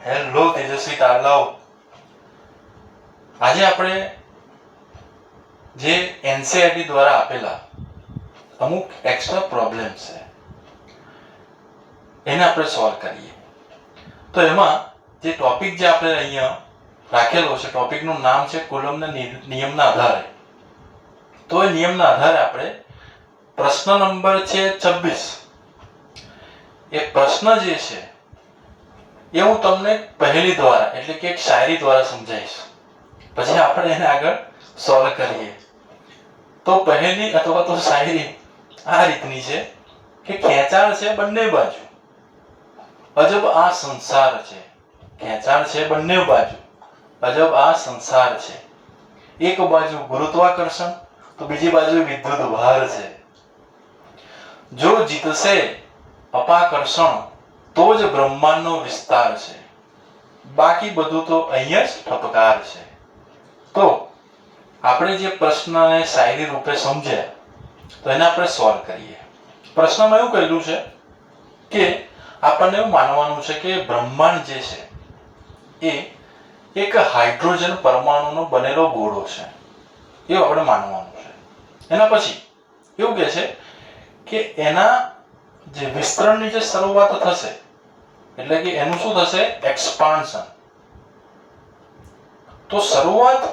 Hello તેજસ્વી તારલાવ, આજે આપણે જે એનસીઈઆરટી દ્વારા આપેલા અમુક એક્સ્ટ્રા પ્રોબ્લેમ છે એને આપણે સોલ્વ કરીએ. તો એમાં જે ટોપિક જે આપણે અહીંયા રાખેલો છે, ટોપિકનું નામ છે કુલમ્બના નિયમના આધારે. તો એ નિયમના આધારે આપણે પ્રશ્ન નંબર છે 26. એ પ્રશ્ન જે છે એ હું તમને પહેલી દ્વારા એટલે કે એક શાયરી દ્વારા સમજાવીશ, પછી આપણે એને આગળ સોલ્વ કરીએ. તો પહેલી અથવા તો શાયરી આ રીતની છે કે ખેંચાણ છે બંને બાજુ, અજબ આ સંસાર છે. ખેંચાણ છે બંને બાજુ, અજબ આ સંસાર છે. એક બાજુ ગુરુત્વાકર્ષણ તો બીજી બાજુ વિદ્યુત ભાર છે. જો જીતશે અપાકર્ષણ તો જ બ્રહ્માંડનો વિસ્તાર છે, બાકી બધું તો અહીંયા જ ઠપકાર છે. તો આપણે જે પ્રશ્નને શાયરી રૂપે સમજ્યા તો એને આપણે સોલ્વ કરીએ. પ્રશ્નમાં એવું કહેલું છે કે આપણને એવું માનવાનું છે કે બ્રહ્માંડ જે છે એ એક હાઇડ્રોજન પરમાણુનો બનેલો ગોળો છે, એવું આપણે માનવાનું છે. એના પછી એવું કહે છે કે એના જે વિસ્તરણની જે શરૂઆત થશે એટલે કે એનું શું થશે? એક્સપાન્શન. તો શરૂઆત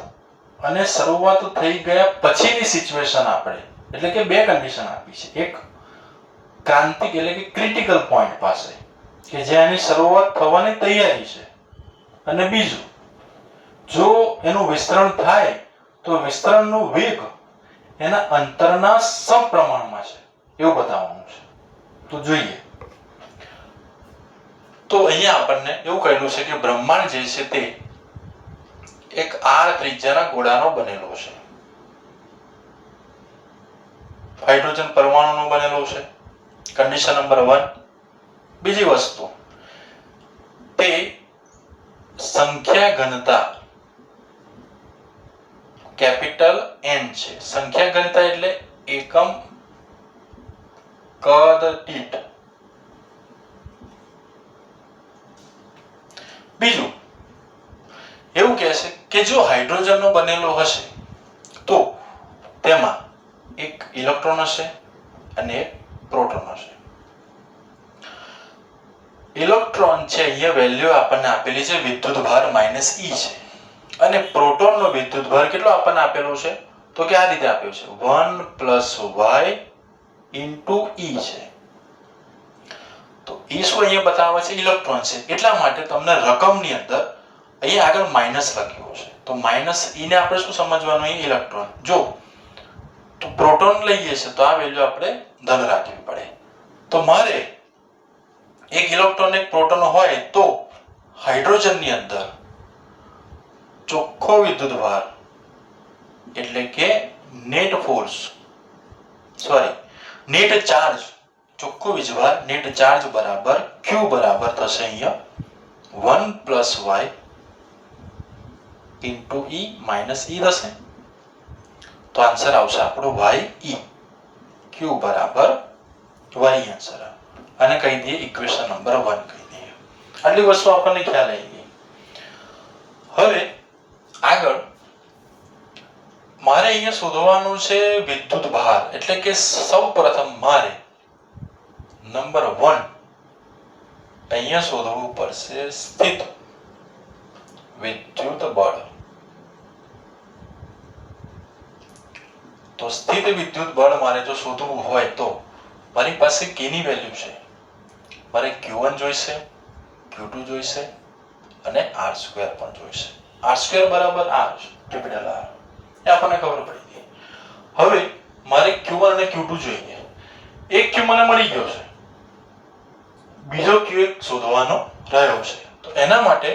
થઈ ગયા પછીની સિચ્યુએશન આપણે એટલે કે બે કન્ડિશન આપી છે. એક ક્રાંતિક એટલે કે ક્રિટિકલ પોઈન્ટ પાસે કે જ્યાં એની શરૂઆત થવાની તૈયારી છે, અને બીજું જો એનું વિસ્તરણ થાય તો વિસ્તરણનું વેગ એના અંતરના સમપ્રમાણમાં છે, એવું બતાવવાનું છે. તો જોઈએ. તો અહીંયા આપણને એવું કહેલું છે કે બ્રહ્માંડ જે છે તે એક r ત્રિજ્યાના ગોળાનો બનેલો છે, હાઇડ્રોજન પરમાણુનો બનેલો છે. Condition number 1. બીજી વસ્તુ, તે સંખ્યા ઘનતા કેપિટલ N છે. સંખ્યા ઘનતા એટલે એકમ કદ દીઠ. બીજું એવું કહે છે કે જો હાઇડ્રોજનનો બનેલો હશે તો તેમાં એક ઇલેક્ટ્રોન હશે અને એક પ્રોટોન હશે. ઇલેક્ટ્રોન છે અહીંયા વેલ્યુ આપણને આપેલી છે વિદ્યુત ભાર -E છે, અને પ્રોટોનનો વિદ્યુત ભાર કેટલો આપણને આપેલો છે? તો કે આ રીતે આપ્યો છે 1 + y * E છે. તો E શું અહીંયા બતાવે છે? ઇલેક્ટ્રોન છે, એટલા માટે તમને રકમની અંદર અહીંયા આગળ માઈનસ લખ્યું છે. તો -E ને આપણે શું સમજવાનું? અહીં ઇલેક્ટ્રોન. જો તો પ્રોટોન લઈએ છે તો આ વેલ્યુ આપણે ધન રાખવી પડે. તો મારે એક ઇલેક્ટ્રોન એક પ્રોટોન હોય તો હાઇડ્રોજનની અંદર ચોખ્ખો વિદ્યુત ભાર એટલે કે નેટ ચાર્જ, ચોખ્ખો વીજભાર નેટ ચાર્જ બરાબર Q બરાબર થશે અહીંયા 1 + y * E - E થશે. તો આન્સર આવશે આપણો YE. Q બરાબર y આન્સર. અને કહી દઈએ ઇક્વેશન નંબર 1 કહી દઈએ. આટલી વસ્તુ આપણને ખ્યાલ આવી ગઈ. હવે આગળ મારે અહીંયા શોધવાનું છે વિદ્યુત ભાર, એટલે કે સૌપ્રથમ મારે નંબર 1 અહીંયા શોધવું પડશે સ્થિત વિદ્યુત બળ. તો સ્થિત વિદ્યુત બળ મારે જો શોધવું હોય તો મારી પાસે k ની વેલ્યુ છે, મારે q1 જોઈશે, q2 જોઈશે અને r² પણ જોઈશે. r² બરાબર r, કેપિટલ R, એ આપણને ખબર પડી ગઈ. હવે મારે q1 અને q2 જોઈએ. એક q મને મળી ગયો છે, બીજો q એક શોધવાનો રહ્યો છે. તો એના માટે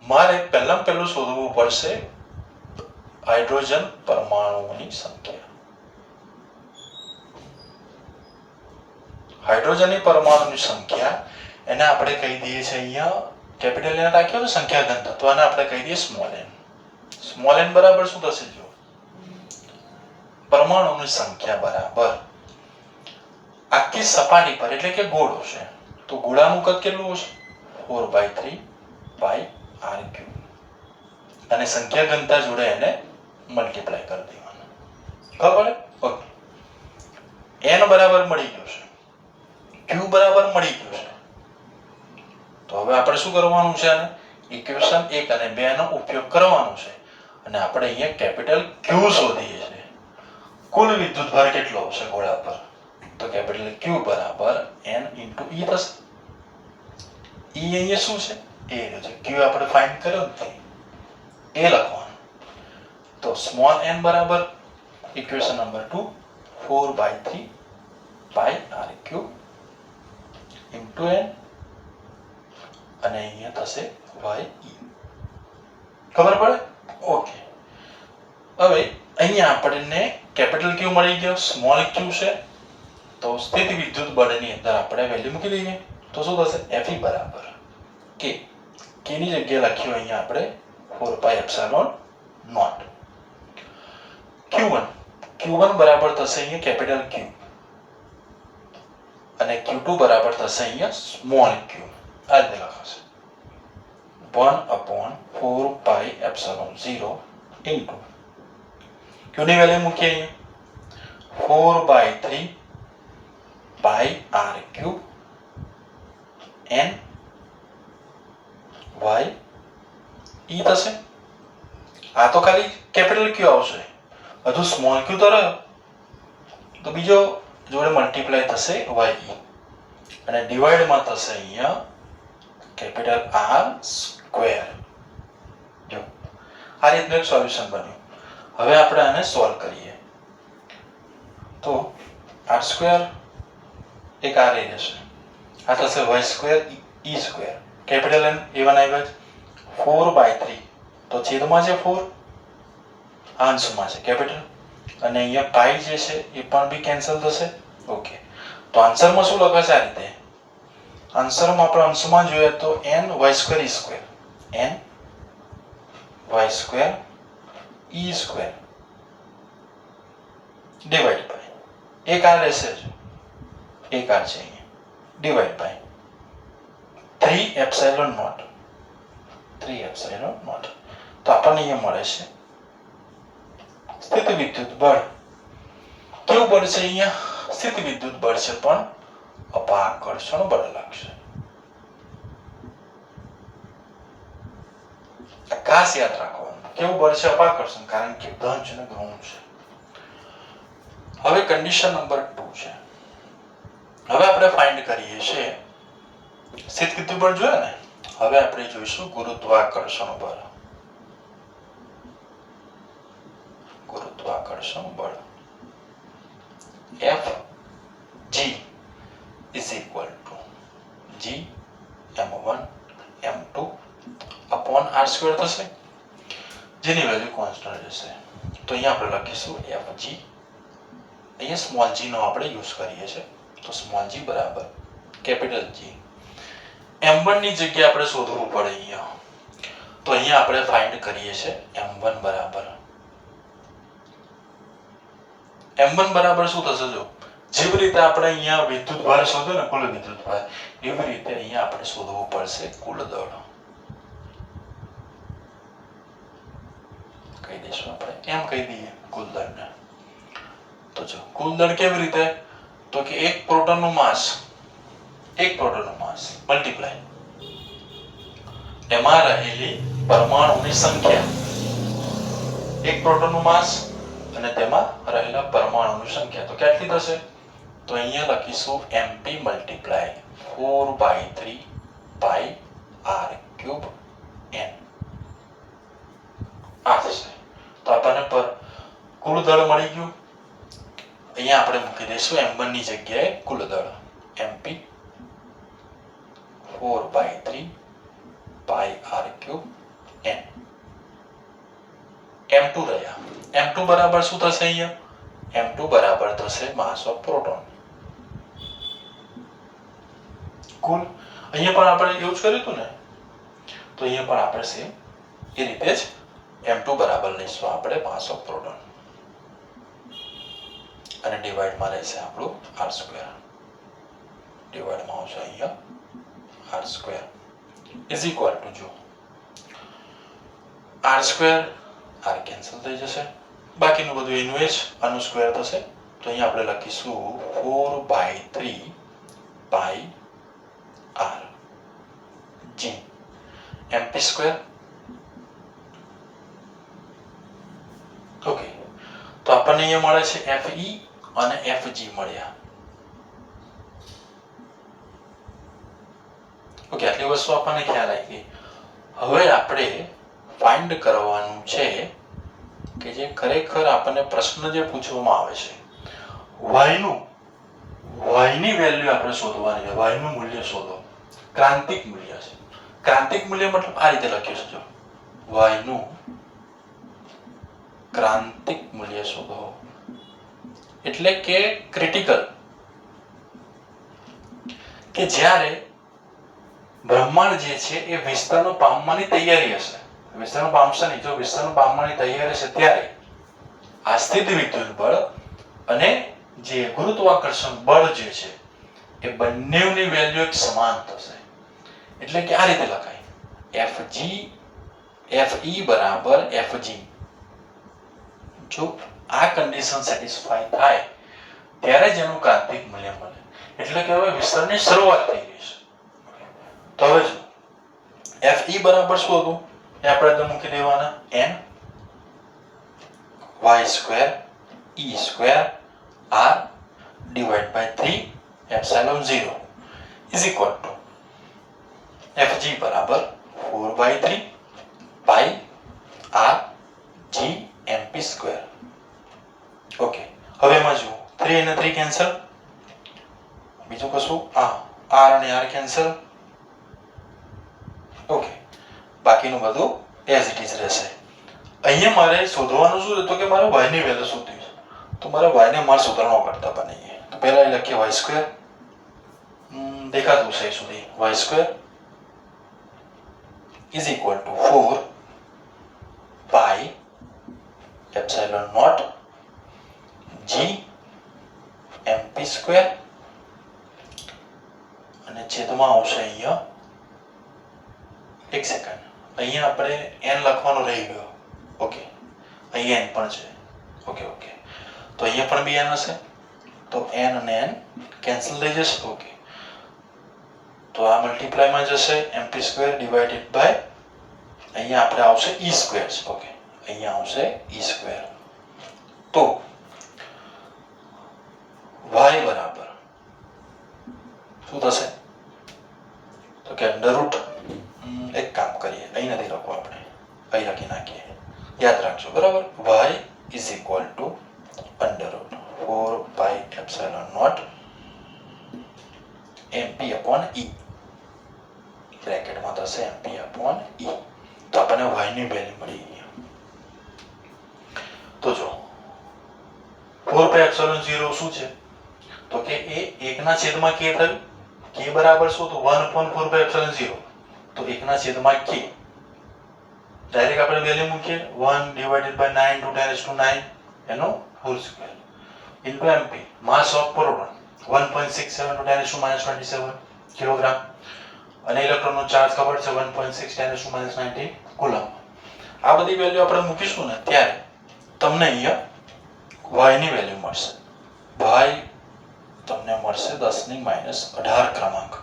મારે પહેલું શોધવું પડશે હાઇડ્રોજન પરમાણુઓની સંખ્યા. હાઇડ્રોજનની પરમાણુની સંખ્યા એને આપણે કહી દઈએ છીએ અહીંયા કેપિટલ N રાખ્યો ને સંખ્યા ઘનતા, તો આને આપણે કહી દઈએ સ્મોલ n. સ્મોલ n બરાબર શું થશે? જો પરમાણુની સંખ્યા બરાબર આખી સપાટી પર એટલે કે ગોળો છે તો ગોળાનું કદ કેટલું હશે? 4/3 પાઈ આર ક્યુબ અને સંખ્યા ઘનતા જોડે એને મલ્ટીપ્લાય કરી દેવાનું. ખબર? ઓકે. n બરાબર મળી ગયું છે, q બરાબર મળી ગયું છે. તો હવે આપણે શું કરવાનું છે? આને ઇક્વેશન 1 અને 2 નો ઉપયોગ કરવાનો છે અને આપણે અહીંયા કેપિટલ Q શોધીએ છીએ. કુલ વિદ્યુતભાર કેટલો હશે ગોળા પર? તો કેપિટલ Q બરાબર n * E થશે. E અહીંયા શું છે? એ છે. Q આપણે ફાઇન્ડ કર્યો નથી, એ લખવાનું. તો સ્મોલ n બરાબર equation number 2 4/3 pi r cube into n અને અહીંયા થશે y e. ખબર પડે? ઓકે. હવે અહીંયા આપણને કેપિટલ Q મળી ગયો, સ્મોલ q છે. તો સ્થિત વિદ્યુત બળની અંદર આપણે વેલ્યુ મૂકી દઈએ તો શું થશે? Fe બરાબર k. k ની જગ્યાએ લખ્યું અહીંયા આપણે 4πε0. q1 બરાબર થશે અહીંયા કેપિટલ Q અને q2 બરાબર થશે અહીંયા સ્મોલ q. આ રીતે લખાશે 1/4πε0 ઇન્ટુ q ની વેલ્યુ મૂકીએ અહીંયા 4/3 pi r cube n y e થશે. આ તો ખાલી કેપિટલ Q આવશે, હજુ સ્મોલ q તો રહ્યો, તો બીજો જોડે મલ્ટીપ્લાય થશે y e અને ડિવાઇડમાં થશે અહીંયા કેપિટલ R સ્ક્વેર. જો આ રીતનું એક સોલ્યુશન બન્યું. હવે આપણે આને સોલ્વ કરીએ તો r સ્ક્વેર એક આ રહી જશે, આ થશે y square e square. Capital N A1 આવ્યા છે 4/3, તો છેદમાં છે 4, અંશમાં છે કેપિટલ, અને અહીંયા પાઈ જે છે એ પણ બી કેન્સલ થશે. ઓકે. તો આન્સરમાં શું લખાશે? આ રીતે આન્સરમાં આપણે અંશમાં જોઈએ તો n y square e square, n y square e square divide by એક આ રહેશે, એક આ છે અહીંયા ડિવાઇડ બાય 3ε0. તો આપણને અહીંયા મળે છે સ્થિત વિદ્યુત બળ. કેવું બળ છે અહીંયા? સ્થિત વિદ્યુત બળ છે પણ અપાકર્ષણ બળ લાગશે. ખાસ યાદ રાખવાનું કેવું બળ છે? અપાકર્ષણ, કારણ કે ધન છે ને ઋણ છે. હવે કન્ડિશન નંબર 2 છે. હવે આપણે ફાઇન્ડ કરીએ છીએ સ્થિત વિદ્યુત બળ જોયા ને, હવે આપણે જોઈશું ગુરુત્વાકર્ષણ બળ. ગુરુત્વાકર્ષણ બળ F G is equal to G m1 m2 upon r square થશે, જેની વેલ્યુ કોન્સ્ટન્ટ રહેશે. તો અહીંયા આપણે લખીશું Fg. અહીંયા સ્મોલ g નો આપણે યુઝ કરીએ છીએ, તો સ્મોલ g બરાબર કેપિટલ G. m1 ની જગ્યાએ આપણે શોધવું પડે અહીંયા, તો અહીંયા આપણે ફાઇન્ડ કરીએ છીએ m1 બરાબર શું થશે? જો જેવી રીતે આપણે અહીંયા વિદ્યુત ભાર શોધ્યો ને, કુલ વિદ્યુત ભાર, એવી રીતે અહીંયા આપણે શોધવું પડશે કુલ દળ. કહી દઈશું આપણે, એમ કહી દઈએ કુલ દળને. તો જો કુલ દળ કેવી રીતે? તો કે એક પ્રોટોનનું માસ મલ્ટીપ્લાય એમાં રહેલી પરમાણુની સંખ્યા. એક પ્રોટોનનું માસ અને તેમાં રહેલા પરમાણુની સંખ્યા તો કેટલી થશે? તો અહીંયા લખીશું mp multiply 4/3 pi r cube n. આ થશે. તો આપણને પર કુલ દળ મળી ગયું. અહીંયા આપણે મૂકી દઈશું m1 ની જગ્યાએ કુલ દળ mp 4/3 pi r cube n. m2 રહ્યા. m2 બરાબર શું થશે? અહીંયા m2 બરાબર થશે માસ ઓફ પ્રોટોન. કુલ અહીંયા પણ આપણે યુઝ કર્યું હતું ને, તો અહીંયા પણ આપણે સેમ એ રીતે જ m2 બરાબર લઈશું આપણે માસ ઓફ પ્રોટોન અને ડિવાઇડમાં રહેશે આપણું r સ્ક્વેર. ડિવાઇડમાં આવશે અહીંયા r square is equal two, જો આર સ્ક્વેર, આર કેન્સલ થઈ જશે, બાકીનું બધું એનું એ જ, આનું સ્ક્વેર થશે. તો અહીંયા આપણે લખીશું 4/3 pi r G MP square. Okay, તો આપણને અહીંયા મળે છે FE અને FG મળ્યા. ઓકે, આટલી વસ્તુ આપણને ખ્યાલ આવી ગઈ. હવે આપણે ફાઇન્ડ કરવાનું છે કે જે ખરેખર આપણને પ્રશ્ન જે પૂછવામાં આવે છે, y ની વેલ્યુ આપણે શોધવાની છે. y નું મૂલ્ય શોધો, ક્રાંતિક મૂલ્ય છે. ક્રાંતિક મૂલ્ય મતલબ આ રીતે લખ્યું છે, જો y નું ક્રાંતિક મૂલ્ય શોધો એટલે કે ક્રિટિકલ, કે જ્યારે બ્રહ્માંડ જે છે એ વિસ્તરણ પામવાની તૈયારી હશે. વિસ્તરણ પામશે નહીં, જો વિસ્તરણ પામવાની તૈયારી હશે ત્યારે આ સ્થિત વિદ્યુત બળ અને જે ગુરુત્વાકર્ષણ બળ જે છે એ બંનેની વેલ્યુ એક સમાન થશે. એટલે કે આ રીતે લખાય FE બરાબર FG. જો આ કન્ડિશન સેટિસ્ફાય થાય ત્યારે જ એનું ક્રાંતિક મૂલ્ય મળે. એટલે કે હવે વિસ્તરણની શરૂઆત થઈ ગઈ છે. તો હવે જો FE બરાબર શું હતું એ આપણે તો મૂકી દેવાના n y square e square r divide by 3 epsilon 0 is equal to FG બરાબર 4/3 pi r g mp square. Okay, હવે એમાં જુઓ 3 અને 3 કેન્સલ, બીજું કશું r અને r કેન્સલ. ઓકે, બાકીનું બધું એઝ ઇટ ઇઝ રહેશે. અહીંયા મારે શોધવાનું શું હતું કે મારે y ની વેલ્યુ શોધવી છે. તો મારે y ને માર સૂત્રનો કરતા બનાવીએ. તો પહેલા એ લખીએ y સ્ક્વેર, દેખાતું છે સુધી, y square is equal to 4 pi epsilon naught g mp square અને છેદમાં આવશે અહીંયા, એક સેકન્ડ, અહીંયા આપણે n લખવાનું રહી ગયો. ઓકે, અહીંયા n પણ છે. ઓકે, તો અહીંયા પણ બી n હશે, તો n અને n કેન્સલ થઈ જશે. ઓકે, તો આ મલ્ટીપ્લાયમાં જશે mp સ્ક્વેર ડિવાઇડેડ બાય અહીંયા આપણે આવશે e સ્ક્વેર. ઓકે, અહીંયા આવશે e સ્ક્વેર. તો y બરાબર શું થશે તો કે અંડર રૂટ, એક કામ કરીએ, અહીં નથી લખવું, આપણે અહીં લખી નાખીએ, યાદ રાખજો બરાબર. y is equal to under root 4 pi epsilon naught mp upon e, બ્રેકેટમાં થશે mp અપોન e. તો આપણને y ની વેલ્યુ મળી ગઈ. તો જો 4 પાઈ એપ્સિલોન 0 શું છે તો કે એ 1 ના છેદમાં k થયું. k બરાબર શું તો 1 upon 4 પાઈ એપ્સિલોન 0, તો 1 ના છેદમાં k. ડાયરેક્ટ આપણે વેલ્યુ મૂકીએ 1 ડિવાઇડેડ બાય 9 to 10 to 9 એનો whole square into mp, mass of proton 1.67 to 10 to -27 kilogram, અને ઇલેક્ટ્રોનનો ચાર્જ ખબર છે 1.6 10 to -19 કુલમ. આ બધી વેલ્યુ આપણે મૂકીશું ને ત્યારે તમને અહીંયા y ની વેલ્યુ મળશે. y તમને મળશે 10 ની -18 ક્રમાંક,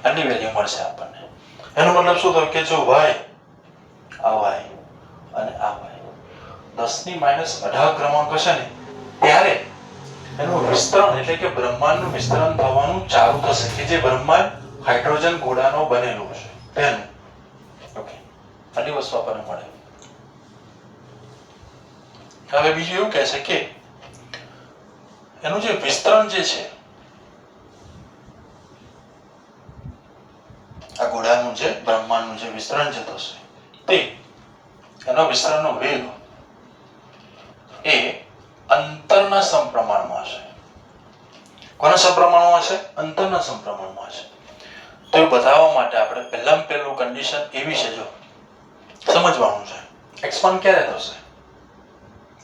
આટલી વેલ્યુ મળશે આપણને. એનો મતલબ શું થયું કે જો y આ y અને આ y 10 ની -18 ક્રમાંક હશે ને ત્યારે એનું વિસ્તરણ એટલે કે બ્રહ્માંડનું વિસ્તરણ થવાનું ચાલુ થશે, કે જે બ્રહ્માંડ હાઇડ્રોજન ગોળાનો બનેલો હશે તેનું. ઓકે, આટલી વસ્તુ આપણને મળે. હવે બીજું એવું કહે છે કે એનું જે વિસ્તરણ જે છે આ ગોળાનું જે બ્રહ્માંડનું જે વિસ્તરણ જે થશે તે એનો વિસ્તરણનો વેગ એ અંતરના સમપ્રમાણમાં હશે. કોના સમપ્રમાણમાં હશે? અંતરના સમપ્રમાણમાં હશે. તો એ બતાવવા માટે આપણે પહેલામાં પહેલું કન્ડિશન એવી છે, જો સમજવાનું છે, એક્સપાન્ડ ક્યારે થશે?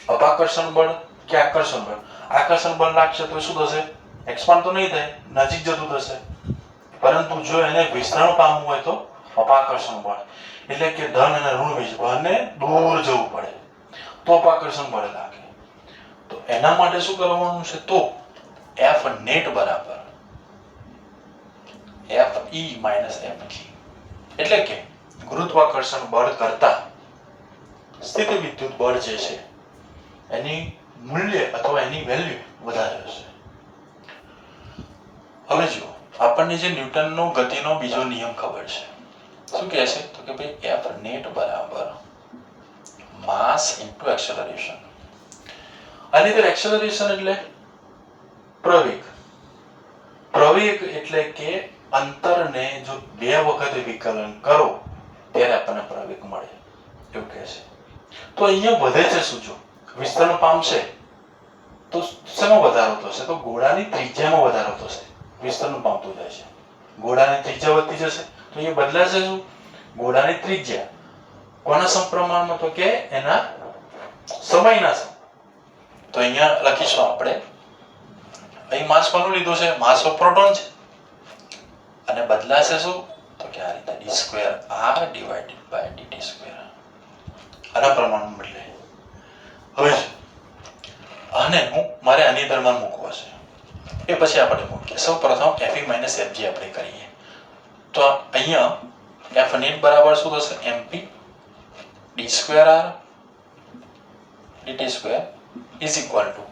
અપાકર્ષણ બળ કે આકર્ષણ બળ? આકર્ષણ બળ લાગશે તો શું થશે? એક્સપાન્ડ તો નહીં થાય, નજીક જતું થશે. પરંતુ જો એને વિસ્તરણ પામવું હોય તો અપાકર્ષણ બળ એટલે કે ધન અને ઋણ વીજ બંને દૂર જવું પડે તો અપાકર્ષણ બળ લાગે. તો એના માટે શું કરવાનું છે? તો F નેટ બરાબર Fe માઇનસ Fg એટલે કે ગુરુત્વાકર્ષણ બળ કરતા સ્થિત વિદ્યુત બળ જે છે એની મૂલ્ય અથવા એની વેલ્યુ વધારે હશે. હવે જુઓ, આપણને જે ન્યૂટનનો ગતિનો બીજો નિયમ ખબર છે. શું કહે છે? તો કે ભાઈ F નેટ બરાબર માસ ઇન્ટુ એક્સેલરેશન. આની અંદર એક્સેલરેશન એટલે પ્રવેગ. પ્રવેગ એટલે કે અંતરને જો 2 વખત વિકલન કરો ત્યારે આપણને પ્રવેગ મળે એવું કહે છે. તો અહીંયા વધે છે શું? જો વિસ્તરણ પામશે તો શેમાં વધારો થશે? તો ગોળાની ત્રિજ્યામાં વધારો થશે. વિસ્તરણ પામતું જાય છે, ગોળાની ત્રિજ્યા વધતી જશે તો અહીંયા બદલાશે શું? ગોળાની ત્રિજ્યા કોના સમપ્રમાણમાં? તો કે એના સમયના સમ. તો અહીંયા લખીશું આપણે, અહીં માસ કોનું લીધું છે? માસ ઓફ પ્રોટોન છે. અને બદલાશે શું? તો કે આ રીતે d2r ડિવાઇડેડ બાય dt2 આના પ્રમાણમાં બદલે. હવે આને મારે આની અંદરમાં મૂકવો છે, એ પછી આપણે મૂકીએ. સૌ પ્રથમ Fe માઇનસ Fg આપણે કરીએ. તો અહીંયા F નેટ બરાબર શું થશે? mp d2r dt2 is equal to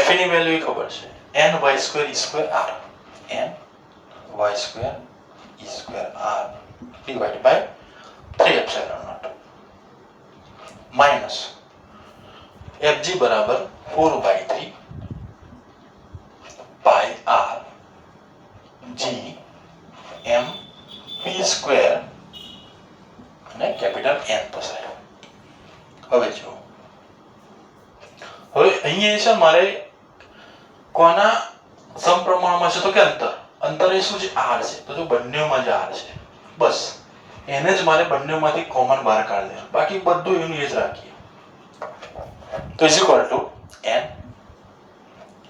Fe ની વેલ્યુ ખબર છે ny2 e2r ny2 e2r divide by 3 epsilon naught minus Fg બરાબર 4/3 pi r g m p2 અને કેપિટલ N થશે. હવે જો હવે અહીંયા છે મારે કોના સમપ્રમાણમાં છે? તો કે અંતર એ શું છે? r છે. તો જો બંનેમાં જ r છે બસ એને જ મારે બંનેમાંથી કોમન બહાર કાઢી દેવાનું, બાકી બધું એનું એ જ રાખીએ. તો is equal to n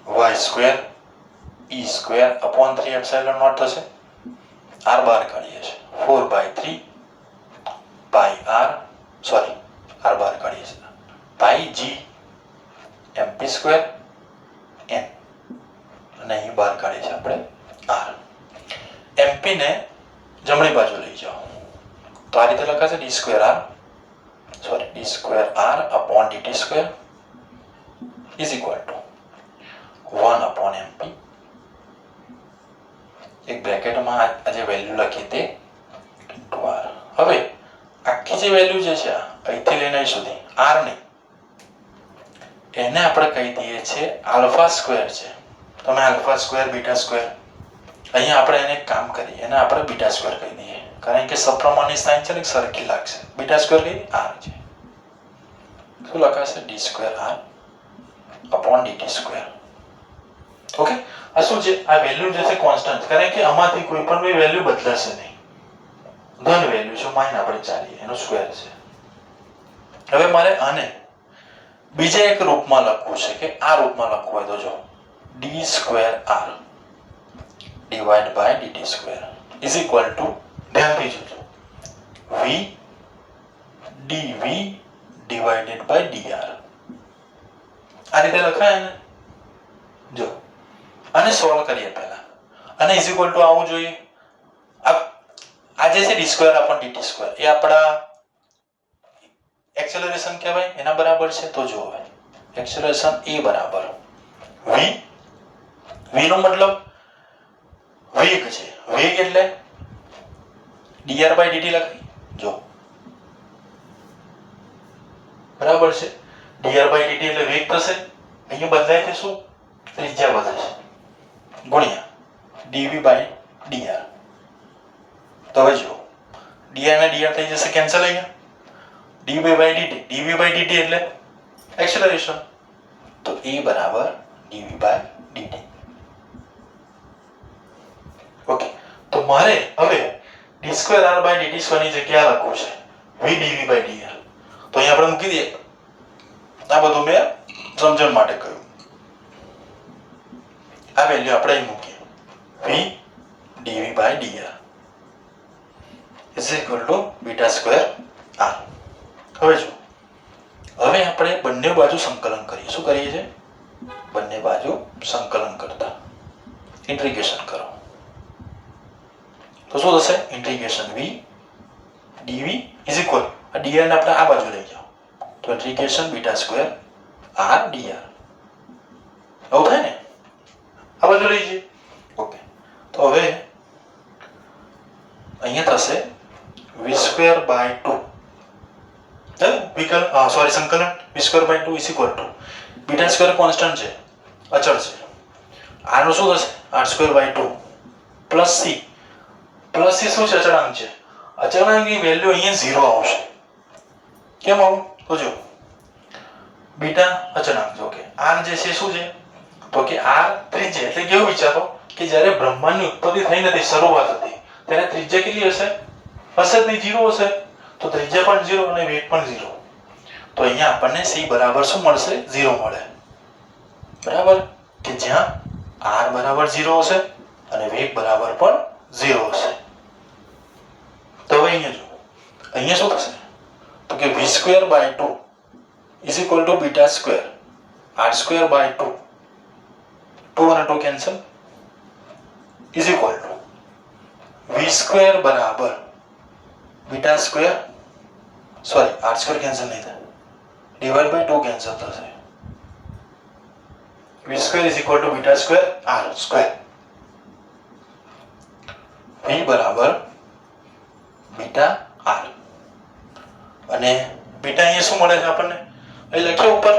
y2 e2 upon 3 epsilon naught થશે. r બહાર કાઢીએ છે 4/3 pi r સોરી r બહાર કાઢીએ છે pi g mp2 n અને અહીં બહાર કાઢીએ છીએ આપણે r. mp ને જમણી બાજુ લઈ જાઓ તો આ રીતે લખાશે d2r upon dt2 is equal to 1 upon mp. એક બ્રેકેટમાં આ જે વેલ્યુ લખી તે r. હવે આખી જે વેલ્યુ જે છે અહીંથી લઈને અહીં સુધી r નહીં, એને આપણે કહી દઈએ છે આલ્ફા સ્ક્વેર છે. તમે આલ્ફા સ્ક્વેર બીટા સ્ક્વેર, અહીંયા આપણે એને કામ કરીએ, એને આપણે બીટા સ્ક્વેર કહી દઈએ કારણ કે સપ્રમાણની સાઇન છે ને સરખી લાગશે. બીટા સ્ક્વેર કઈ r છે. શું લખાશે? d2r upon dt2. ઓકે, આ શું છે? આ વેલ્યુ જે છે કોન્સ્ટન્ટ, કારણ કે આમાંથી કોઈ પણ વેલ્યુ બદલાશે નહીં. ધન વેલ્યુ છે, માઇન આપણે ચાલીએ, એનો સ્ક્વેર છે. હવે મારે આને બીજા એક રૂપમાં લખવું છે કે આ રૂપમાં લખવું હોય તો જો d2r divide by dt2 is equal to, ધ્યાનથી જોજો, v dv divided by dr. આ રીતે લખાય ને. જો આને સોલ્વ કરીએ પહેલા, અને ઇઝ ઇક્વલ ટુ આવવું જોઈએ. આ જે છે d2 upon dt2 એ આપણા એક્સેલરેશન કહેવાય, એના બરાબર છે. તો જો હવે એક્સેલરેશન a બરાબર v નો મતલબ વેગ છે. વેગ એટલે dr by dt લખાય. જો બરાબર છે, dr by dt એટલે વેગ થશે. અહીંયા બદલાય છે શું? ત્રિજ્યા વધે છે ગુણ્યા dv by dr. તો હવે જો dr ને dr થઈ જશે કેન્સલ. અહીંયા dv by dt એટલે એક્સેલરેશન, તો a બરાબર dv by dt. ઓકે, તો મારે હવે d2r by dt2 ની જગ્યાએ લખવું છે v dv by dr. તો અહીંયા આપણે મૂકી દઈએ. આ બધું મેં સમજણ માટે કહ્યું. આ વેલ્યુ આપણે અહીં મૂકીએ v dv by dr. Is equal to beta square r. હવે જો હવે આપણે બંને બાજુ સંકલન કરીએ. શું કરીએ છીએ? બંને બાજુ સંકલન કરતા ઇન્ટિગ્રેશન કરો તો શું થશે? Integration v dv is equal આ dr ને આપણે આ બાજુ લઈ જાઓ તો integration beta square r dr. આવું થાય ને? આ બાજુ લઈ જઈએ. ઓકે, તો હવે અહીંયા થશે v સ્ક્વેર બાય 2 વિકલ્પ સોરી સંકલન v square by 2 is equal to beta square constant છે, અચળ છે. r નું શું થશે? r square by 2 plus c. Plus c શું છે? અચળાંક છે. અચળાંકની વેલ્યુ અહીંયા 0 આવશે. કેમ આવું? તો જો બીટા અચળાંક જો કે r જે છે શું છે? તો કે r ત્રિજ્યા એટલે કેવું વિચારો કે જ્યારે બ્રહ્માંડની ઉત્પત્તિ થઈ નથી, શરૂઆત હતી, ત્યારે ત્રિજ્યા કેટલી હશે? હશે જ નહીં, 0 હશે. તો ત્રિજ્યા પણ 0 અને વેગ પણ 0. તો અહીંયા આપણને c બરાબર શું મળશે? 0 મળે. બરાબર કે જ્યાં r બરાબર 0 હશે અને વેગ બરાબર પણ 0 હશે. તો હવે અહીંયા જો અહીંયા શું થશે? તો કે v square by 2 is equal to beta square r square by 2 2 અને 2 cancel is equal to v square બરાબર beta square sorry r square cancel નહીં થાય, ડિવાઇડ બાય 2 કેન્સલ થશે. v square is equal to beta square r square. v બરાબર beta r અને beta અહીંયા શું મળે છે આપણને? અહીં લખીએ ઉપર,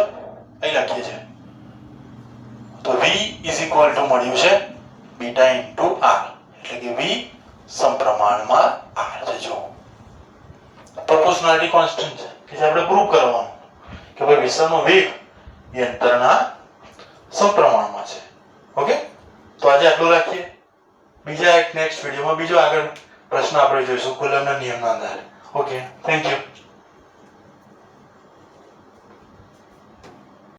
અહીં લખીએ છીએ તો v ઇઝ ઇક્વલ ટુ મળ્યું છે બીટા ઇન્ટુ r એટલે કે v સમપ્રમાણમાં r છે. જો પ્રોપોર્શનાલિટી કોન્સ્ટન્ટ છે કે જે આપણે પ્રૂવ કરવાનું કે ભાઈ વિશ્વનો વેગ એ અંતરના સમપ્રમાણમાં છે. ઓકે, તો આજે આટલું રાખીએ. બીજા એક નેક્સ્ટ વિડીયોમાં બીજો આગળ પ્રશ્ન આપણે જોઈશું કુલમના નિયમના આધારે. Okay, thank you.